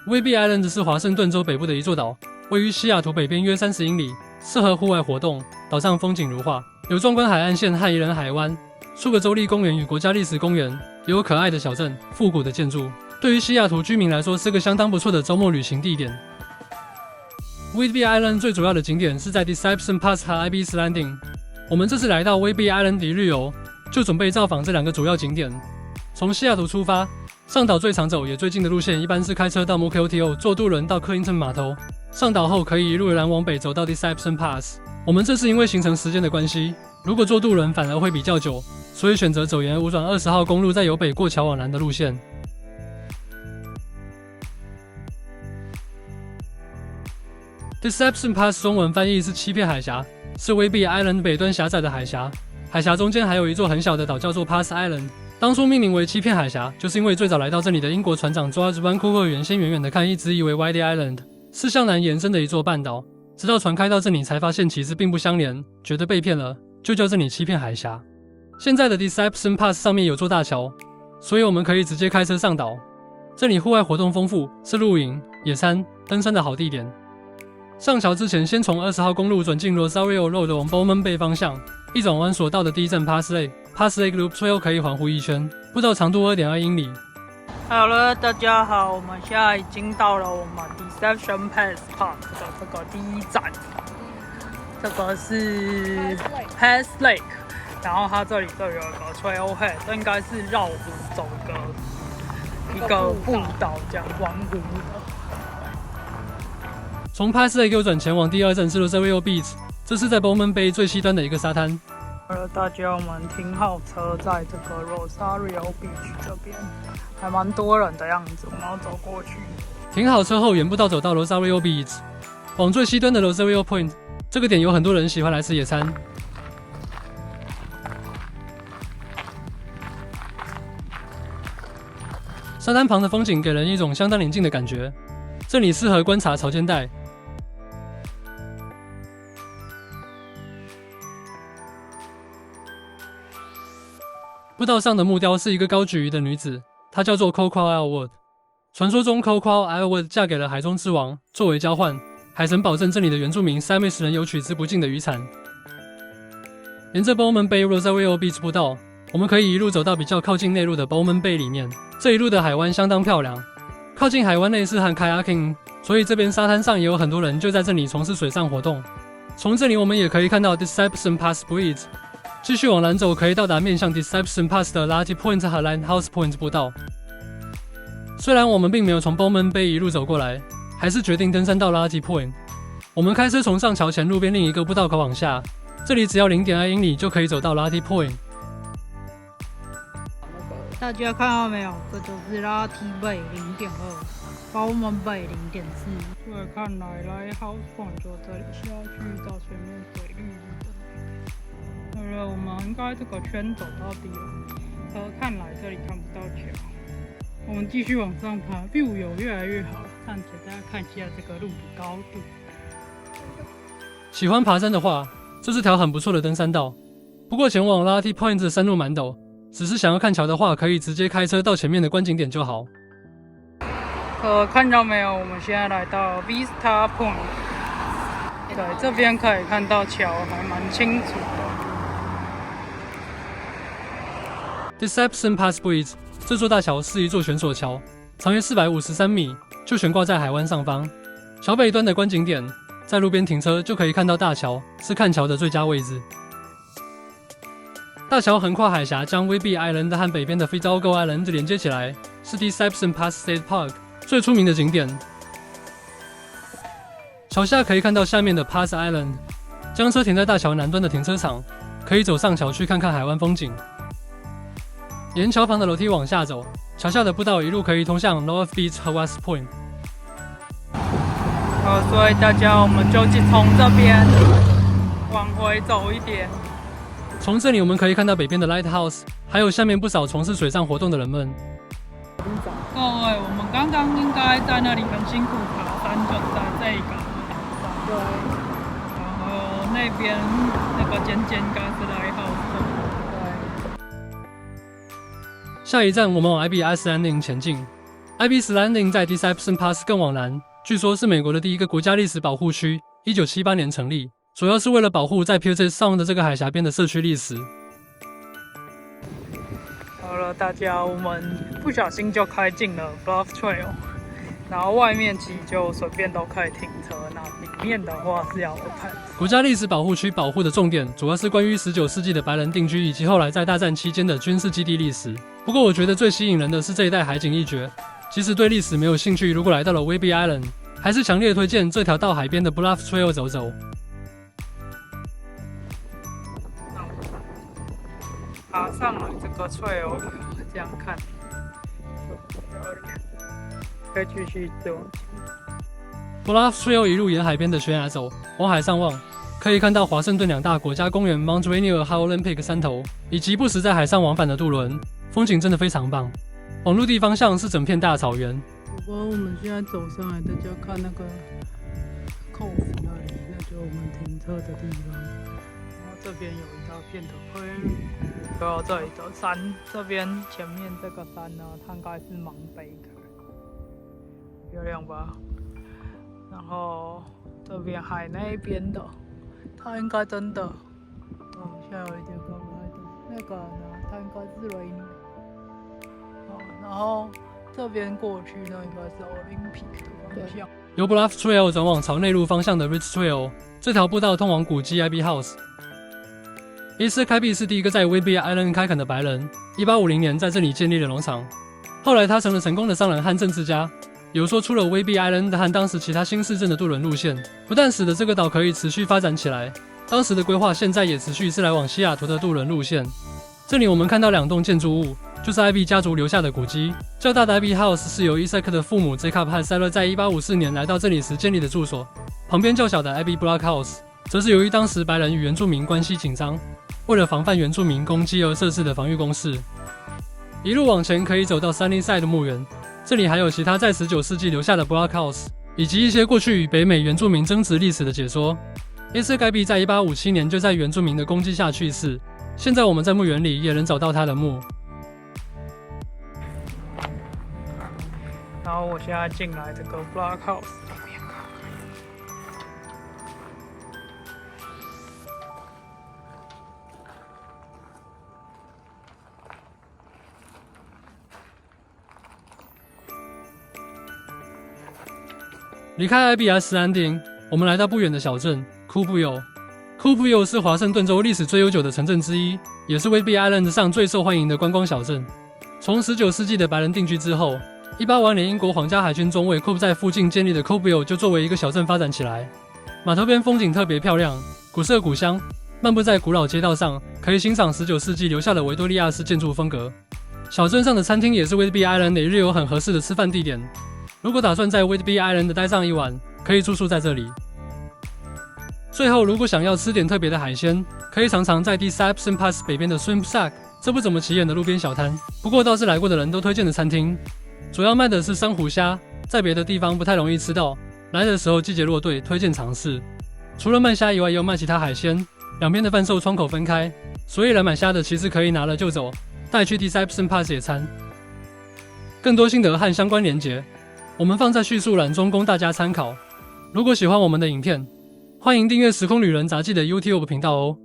Whidbey Island 是华盛顿州北部的一座岛，位于西雅图北边约30英里，适合户外活动。岛上风景如画，有壮观海岸线和宜人海湾，数个州立公园与国家历史公园，也有可爱的小镇、复古的建筑。对于西雅图居民来说，是个相当不错的周末旅行地点。Whidbey Island 最主要的景点是在 Deception Pass 和 Ibis Landing。我们这次来到 Whidbey Island 一日游，就准备造访这2个主要景点。从西雅图出发，上岛最常走也最近的路线一般是开车到 Mukilteo， 坐渡轮到 Clinton 码头。上岛后可以一路南往北走到 Deception Pass。我们这次因为行程时间的关系，如果坐渡轮反而会比较久，所以选择走沿5转20号公路，再由北过桥往南的路线。Deception Pass 中文翻译是欺骗海峡，是Whidbey Island 北端狭窄的海峡。海峡中间还有一座很小的岛，叫做 Pass Island。当初命名为欺骗海峡，就是因为最早来到这里的英国船长 George Vancouver 原先远远的看，一直以为 Whidbey Island 是向南延伸的一座半岛，直到船开到这里才发现其实并不相连，觉得被骗了，就叫这里欺骗海峡。现在的 Deception Pass 上面有座大桥，所以我们可以直接开车上岛。这里户外活动丰富，是露营、野餐、登山的好地点。上桥之前，先从20号公路转进 Rosario Road 往 Bowman Bay 方向，一转弯所到的第一站 Pass Lake Loop Trail 可以环湖一圈，步道长度2.2英里。好了，大家好，我们现在已经到了我们 Deception Pass Park 的这个第一站，这个是 Pass Lake， 然后它这里有个 Trailhead， 这应该是绕湖走一个步道，这样环湖的。从 Pass Lake 右转前往第2站是 Rosario Beach， 这是在 Bowman Bay 最西端的一个沙滩。好了，大家，我们停好车，在这个 Rosario Beach 这边，还蛮多人的样子，我们要走过去。停好车后，沿步道走到 Rosario Beach， 往最西端的 Rosario Point， 这个点有很多人喜欢来吃野餐。沙滩旁的风景给人一种相当宁静的感觉，这里适合观察潮间带。步道上的木雕是一个高举鱼的女子，她叫做 Coco Aylward。传说中 Coco Aylward 嫁给了海中之王，作为交换，海神保证这里的原住民 Samish 人有取之不尽的渔产。沿着 Bowman Bay Rosario Beach 步道，我们可以一路走到比较靠近内陆的 Bowman Bay 里面。这一路的海湾相当漂亮，靠近海湾内适合 kayaking， 所以这边沙滩上也有很多人就在这里从事水上活动。从这里我们也可以看到 Deception Pass Bridge。继续往南走，可以到达面向 Deception Pass 的 Lati Point 和 Lighthouse Point 步道。虽然我们并没有从 Bowman Bay 一路走过来，还是决定登山到 Lati Point。我们开车从上桥前路边另一个步道口往下，这里只要 0.2 英里就可以走到 Lati Point。大家看到没有？这就是 Lati Bay 0.2， Bowman Bay 0.4。所以看来 Lighthouse Point 就这里下去到前面水绿绿的。我们应该这个圈走到底了，看来这里看不到桥。我们继续往上爬 ，view 有越来越好，暂且大家看一下这个路的高度。喜欢爬山的话，这是条很不错的登山道。不过前往 Lati Point 的山路蛮陡，只是想要看桥的话，可以直接开车到前面的观景点就好。看到没有？我们现在来到 Vista Point， 对，这边可以看到桥，还蛮清楚的。Deception Pass Bridge 这座大桥是一座悬索桥，长约453米，就悬挂在海湾上方。桥北端的观景点，在路边停车就可以看到大桥，是看桥的最佳位置。大桥横跨海峡，将 Whidbey Island 和北边的 Fidalgo Island 连接起来，是 Deception Pass State Park 最出名的景点。桥下可以看到下面的 Pass Island， 将车停在大桥南端的停车场，可以走上桥去看看海湾风景。沿桥旁的楼梯往下走，桥下的步道一路可以通向 North Beach 和 West Point。所以大家我们就从这边往回走一点。从这里我们可以看到北边的 Lighthouse， 还有下面不少从事水上活动的人们。各位，我们刚刚应该在那里很辛苦爬山，就在这个岛上。对。然后那边那个尖尖应该是 Lighthouse。对。下一站我们往 Ibis Landing 前进。Ibis Landing 在 Deception Pass 更往南，据说是美国的第一个国家历史保护区，1978年成立，主要是为了保护在 Puget Sound 的这个海峡边的社区历史。好了，大家，我们不小心就开进了 Bluff Trail， 然后外面其实就随便都可以停车，那里面的话是要看。国家历史保护区保护的重点主要是关于19世纪的白人定居以及后来在大战期间的军事基地历史。不过我觉得最吸引人的是这一带海景一绝，即使对历史没有兴趣，如果来到了 Whidbey Island， 还是强烈推荐这条到海边的 Bluff Trail 走走。爬上了这个 trail， 这样看，可以继续走。Bluff Trail 一路沿海边的悬崖走，往海上望，可以看到华盛顿两大国家公园 Mount Rainier 和 Olympic 山头，以及不时在海上往返的渡轮，风景真的非常棒。往陆地方向是整片大草原。不过我们现在走上来，大家看那个 Cove 那里，那就是我们停车的地方。然后这边有一大片的灰，然后这里的山，这边前面这个山呢，它应该是芒北，漂亮吧？然后这边海那边的，它应该真的，现在有一点看不太懂。那个呢，它应该是雷尼。然后这边过去呢，应该是 Olympic 的方向。由 Bluff Trail 转往朝内陆方向的 Ridge Trail， 这条步道通往古迹 Ivy House。伊斯开毕是第一个在 Whidbey Island 开垦的白人，1850年在这里建立了农场。后来他成了成功的商人和政治家，有说出了 Whidbey Island 和当时其他新市镇的渡轮路线，不但使得这个岛可以持续发展起来，当时的规划现在也持续是来往西雅图的渡轮路线。这里我们看到两栋建筑物，就是艾比家族留下的古迹。较大的 Ivy House 是由伊塞克的父母 Jacob 和 Sarah 在1854年来到这里时建立的住所，旁边较小的 Ivy Block House 则是由于当时白人与原住民关系紧张，为了防范原住民攻击而设置的防御工事。一路往前可以走到 Sunnyside 墓园，这里还有其他在19世纪留下的 Block House， 以及一些过去与北美原住民争执历史的解说。伊斯盖比在1857年就在原住民的攻击下去世，现在我们在墓园里也能找到他的墓。然后我现在进来这个 Block House。离开 Ibis Landing， 我们来到不远的小镇 Coupeville。Coupeville 是华盛顿州历史最悠久的城镇之一，也是 Whidbey Island 上最受欢迎的观光小镇。从19世纪的白人定居之后，1852年英国皇家海军中为 Cope 在附近建立的 Coupeville 就作为一个小镇发展起来。码头边风景特别漂亮，古色古香，漫步在古老街道上，可以欣赏19世纪留下的维多利亚式建筑风格。小镇上的餐厅也是 Whidbey Island 每日有很合适的吃饭地点。如果打算在 Whidbey Island 待上一晚，可以住宿在这里。最后，如果想要吃点特别的海鲜，可以尝尝在 Deception Pass 北边的 Shrimp Shack， 这不怎么起眼的路边小摊，不过倒是来过的人都推荐的餐厅。主要卖的是珊瑚虾，在别的地方不太容易吃到，来的时候季节落对，推荐尝试。除了卖虾以外，也有卖其他海鲜，两边的贩售窗口分开，所以来买虾的其实可以拿了就走，带去 Deception Pass 野餐。更多心得和相关连结，我们放在叙述栏中供大家参考。如果喜欢我们的影片，欢迎订阅时空旅人杂技的 YouTube 频道哦。